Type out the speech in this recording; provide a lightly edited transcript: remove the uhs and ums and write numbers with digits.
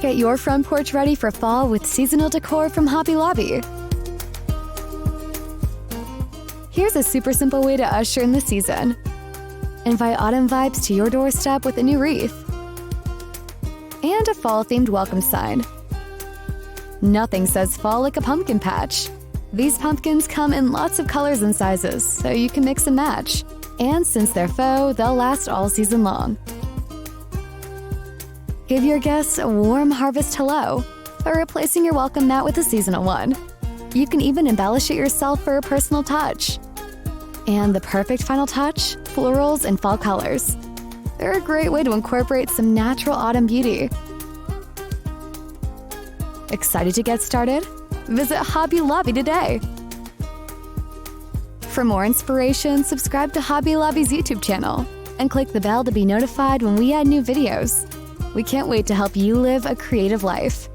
Get your front porch ready for fall with seasonal decor from Hobby Lobby. Here's a super simple way to usher in the season. Invite autumn vibes to your doorstep with a new wreath and a fall-themed welcome sign. Nothing says fall like a pumpkin patch. These pumpkins come in lots of colors and sizes, so you can mix and match. And since they're faux, they'll last all season long. Give your guests a warm harvest hello by replacing your welcome mat with a seasonal one. You can even embellish it yourself for a personal touch. And the perfect final touch, florals and fall colors. They're a great way to incorporate some natural autumn beauty. Excited to get started? Visit Hobby Lobby today. For more inspiration, subscribe to Hobby Lobby's YouTube channel and click the bell to be notified when we add new videos. We can't wait to help you live a creative life.